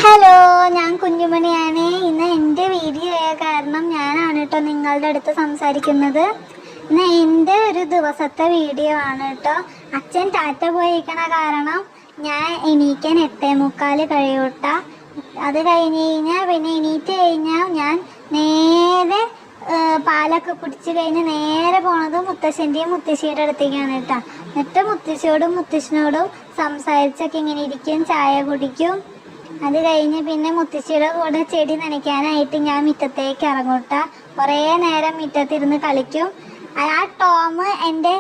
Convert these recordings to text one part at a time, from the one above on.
Hello, ഞാൻ കുഞ്ഞുമണിയാണ്. ഇന്ന് എൻ്റെ വീഡിയോ ആയ കാരണം ഞാനാണ് കേട്ടോ നിങ്ങളുടെ അടുത്ത് സംസാരിക്കുന്നത്. ഇന്ന് എൻ്റെ ഒരു ദിവസത്തെ വീഡിയോ ആണ് കേട്ടോ. അച്ഛൻ ടാറ്റ പോയിരിക്കണ കാരണം ഞാൻ എണീക്കാൻ 8:45 കഴിയൂട്ട. അത് കഴിഞ്ഞ് കഴിഞ്ഞാൽ പിന്നെ എണീറ്റ് കഴിഞ്ഞാൽ ഞാൻ നേരെ പാലൊക്കെ കുടിച്ച് കഴിഞ്ഞ് നേരെ പോണത് മുത്തശ്ശൻ്റെയും മുത്തശ്ശിയുടെ അടുത്തേക്കാണ് കേട്ടോ. എന്നിട്ട് മുത്തശ്ശിയോടും മുത്തശ്ശനോടും സംസാരിച്ചൊക്കെ ഇങ്ങനെ ഇരിക്കും, ചായ കുടിക്കും. അത് കഴിഞ്ഞ് പിന്നെ മുത്തശ്ശിയുടെ കൂടെ ചെടി നനയ്ക്കാനായിട്ട് ഞാൻ മുറ്റത്തേക്ക് ഇറങ്ങൂട്ട. കുറേ നേരം മുറ്റത്തിരുന്ന് കളിക്കും. ആ ടോം എൻ്റെ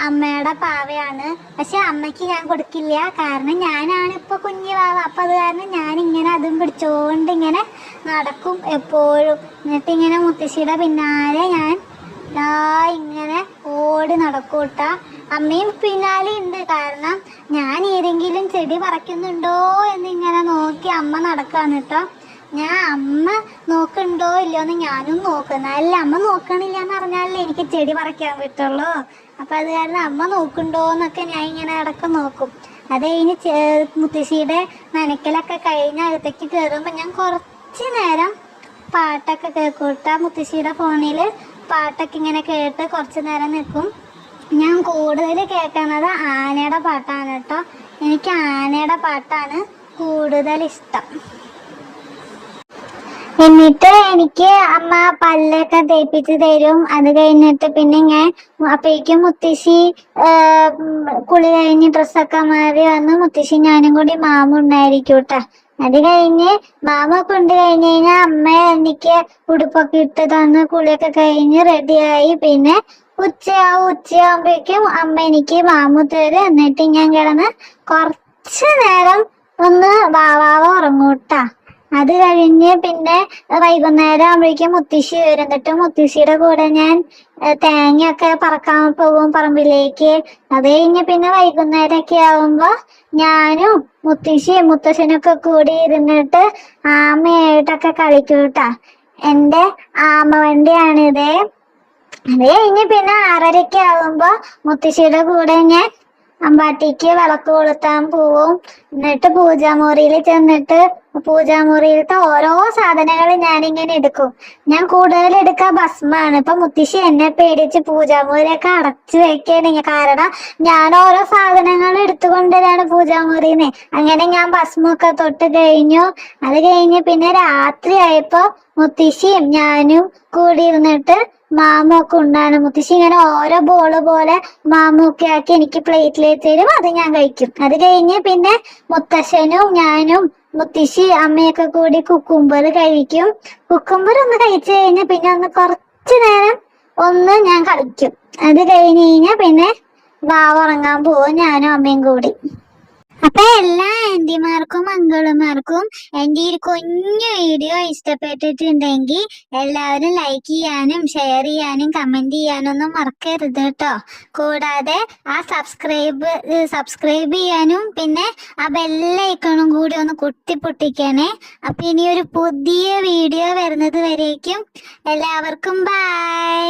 അമ്മയുടെ പാവയാണ്. പക്ഷെ അമ്മയ്ക്ക് ഞാൻ കൊടുക്കില്ല, കാരണം ഞാനാണ് ഇപ്പോൾ കുഞ്ഞു പാവ. അപ്പം അത് കാരണം ഞാനിങ്ങനെ അതും പിടിച്ചോണ്ട് ഇങ്ങനെ നടക്കും എപ്പോഴും. എന്നിട്ടിങ്ങനെ മുത്തശ്ശിയുടെ പിന്നാലെ ഞാൻ ഇങ്ങനെ ഓടി നടക്കൂട്ട. അമ്മയും പിന്നാലെ ഉണ്ട്, കാരണം ഞാൻ ഏതെങ്കിലും ചെടി പറിക്കുന്നുണ്ടോ എന്നിങ്ങനെ നോക്കി അമ്മ നടക്കാണ് കേട്ടോ. ഞാൻ അമ്മ നോക്കണ്ടോ ഇല്ലയോ എന്ന് ഞാനും നോക്കുന്ന, അല്ല അമ്മ നോക്കണില്ല എന്ന് പറഞ്ഞാലേ എനിക്ക് ചെടി പറിക്കാൻ പറ്റുള്ളൂ. അപ്പം അത് കാരണം അമ്മ നോക്കണ്ടോ എന്നൊക്കെ ഞാൻ ഇങ്ങനെ ഇടയ്ക്ക് നോക്കും. അത് കഴിഞ്ഞ് മുത്തശ്ശിയുടെ നനയ്ക്കലൊക്കെ കഴിഞ്ഞ് അകത്തേക്ക് കയറുമ്പോൾ ഞാൻ കുറച്ച് നേരം പാട്ടൊക്കെ കേൾക്കൂട്ട. മുത്തശ്ശിയുടെ ഫോണിൽ പാട്ടൊക്കെ ഇങ്ങനെ കേട്ട് കുറച്ച് നേരം നിൽക്കും. ഞാൻ കൂടുതൽ കേൾക്കുന്നത് ആനയുടെ പാട്ടാണ് കേട്ടോ. എനിക്ക് ആനയുടെ പാട്ടാണ് കൂടുതൽ ഇഷ്ടം. എന്നിട്ട് എനിക്ക് അമ്മ പല്ലൊക്കെ തേപ്പിച്ച് തരും. അത് കഴിഞ്ഞിട്ട് പിന്നെ ഞാൻ അപ്പോഴേക്കും മുത്തശ്ശി കുളി കഴിഞ്ഞ് ഡ്രസ്സൊക്കെ മാറി വന്ന് മുത്തശ്ശി ഞാനും കൂടി മാമ ഉണ്ടായിരിക്കും കേട്ടോ. അത് കഴിഞ്ഞ് മാമ കൊണ്ട് കഴിഞ്ഞ് കഴിഞ്ഞാൽ അമ്മ എനിക്ക് ഉടുപ്പൊക്കെ ഇട്ട് തന്ന് കുളിയൊക്കെ കഴിഞ്ഞ് റെഡിയായി. പിന്നെ ഉച്ചയാകുമ്പോഴേക്കും അമ്മ എനിക്ക് മാമു തരും. എന്നിട്ട് ഞാൻ കിടന്ന് കുറച്ച് നേരം ഒന്ന് വാവാവ ഉറങ്ങൂട്ടാ. അത് കഴിഞ്ഞ് പിന്നെ വൈകുന്നേരം ആകുമ്പോഴേക്കും മുത്തശ്ശി വരും. എന്നിട്ട് മുത്തശ്ശിയുടെ കൂടെ ഞാൻ തേങ്ങയൊക്കെ പറക്കാൻ പോകും പറമ്പിലേക്ക്. അത് കഴിഞ്ഞ് പിന്നെ വൈകുന്നേരമൊക്കെ ആവുമ്പോ ഞാനും മുത്തശ്ശിയും മുത്തശ്ശനൊക്കെ കൂടി ഇരുന്നിട്ട് ആമയായിട്ടൊക്കെ കളിക്കൂട്ടാ. എൻ്റെ ആമ വണ്ടിയാണിതേ. അത് കഴിഞ്ഞ് പിന്നെ 6:30 ആവുമ്പോ മുത്തശ്ശിയുടെ കൂടെ ഞാൻ അമ്പാട്ടിക്ക് വിളക്ക് കൊളുത്താൻ പോവും. എന്നിട്ട് പൂജാമുറിയിൽ ചെന്നിട്ട് പൂജാമുറിയിലത്തെ ഓരോ സാധനങ്ങൾ ഞാനിങ്ങനെ എടുക്കും. ഞാൻ കൂടുതൽ എടുക്കുക ഭസ്മാണ്. ഇപ്പൊ മുത്തശ്ശി എന്നെ പേടിച്ച് പൂജാമുറിയൊക്കെ അടച്ചു വെക്കണെങ്കിൽ, കാരണം ഞാൻ ഓരോ സാധനങ്ങൾ എടുത്തുകൊണ്ടുവരാണ് പൂജാമുറിന്ന്. അങ്ങനെ ഞാൻ ഭസ്മൊക്കെ തൊട്ട് കഴിഞ്ഞു. അത് കഴിഞ്ഞ് പിന്നെ രാത്രി ആയപ്പോ മുത്തശ്ശിയും ഞാനും കൂടി ഇരുന്നിട്ട് മാമൊക്കെ ഉണ്ടാണ്. മുത്തശ്ശി ഇങ്ങനെ ഓരോ ബോള് പോലെ മാമൊക്കെ ആക്കി എനിക്ക് പ്ലേറ്റിലേക്ക് തരും. അത് ഞാൻ കഴിക്കും. അത് കഴിഞ്ഞ് പിന്നെ മുത്തശ്ശനും ഞാനും മുത്തശ്ശി അമ്മയൊക്കെ കൂടി കുക്കുംബർ കഴിക്കും. കുക്കുംബർ ഒന്ന് കഴിച്ചു കഴിഞ്ഞാൽ പിന്നെ ഒന്ന് കുറച്ചു നേരം ഒന്ന് ഞാൻ കളിക്കും. അത് കഴിഞ്ഞ് കഴിഞ്ഞാൽ പിന്നെ വാവ ഉറങ്ങാൻ പോവും ഞാനും അമ്മയും കൂടി. അപ്പൊ എല്ലാ ആന്റിമാർക്കും അങ്കിളുമാർക്കും എൻ്റെ ഈ കുഞ്ഞു വീഡിയോ ഇഷ്ടപ്പെട്ടിട്ടുണ്ടെങ്കിൽ എല്ലാവരും ലൈക്ക് ചെയ്യാനും ഷെയർ ചെയ്യാനും കമന്റ് ചെയ്യാനും ഒന്നും മറക്കരുത് കേട്ടോ. കൂടാതെ ആ സബ്സ്ക്രൈബ് ചെയ്യാനും പിന്നെ ആ ബെല്ലൈക്കണും കൂടി ഒന്ന് പൊട്ടിക്കണേ. അപ്പൊ ഇനി ഒരു പുതിയ വീഡിയോ വരുന്നത് വരേക്കും എല്ലാവർക്കും ബൈ.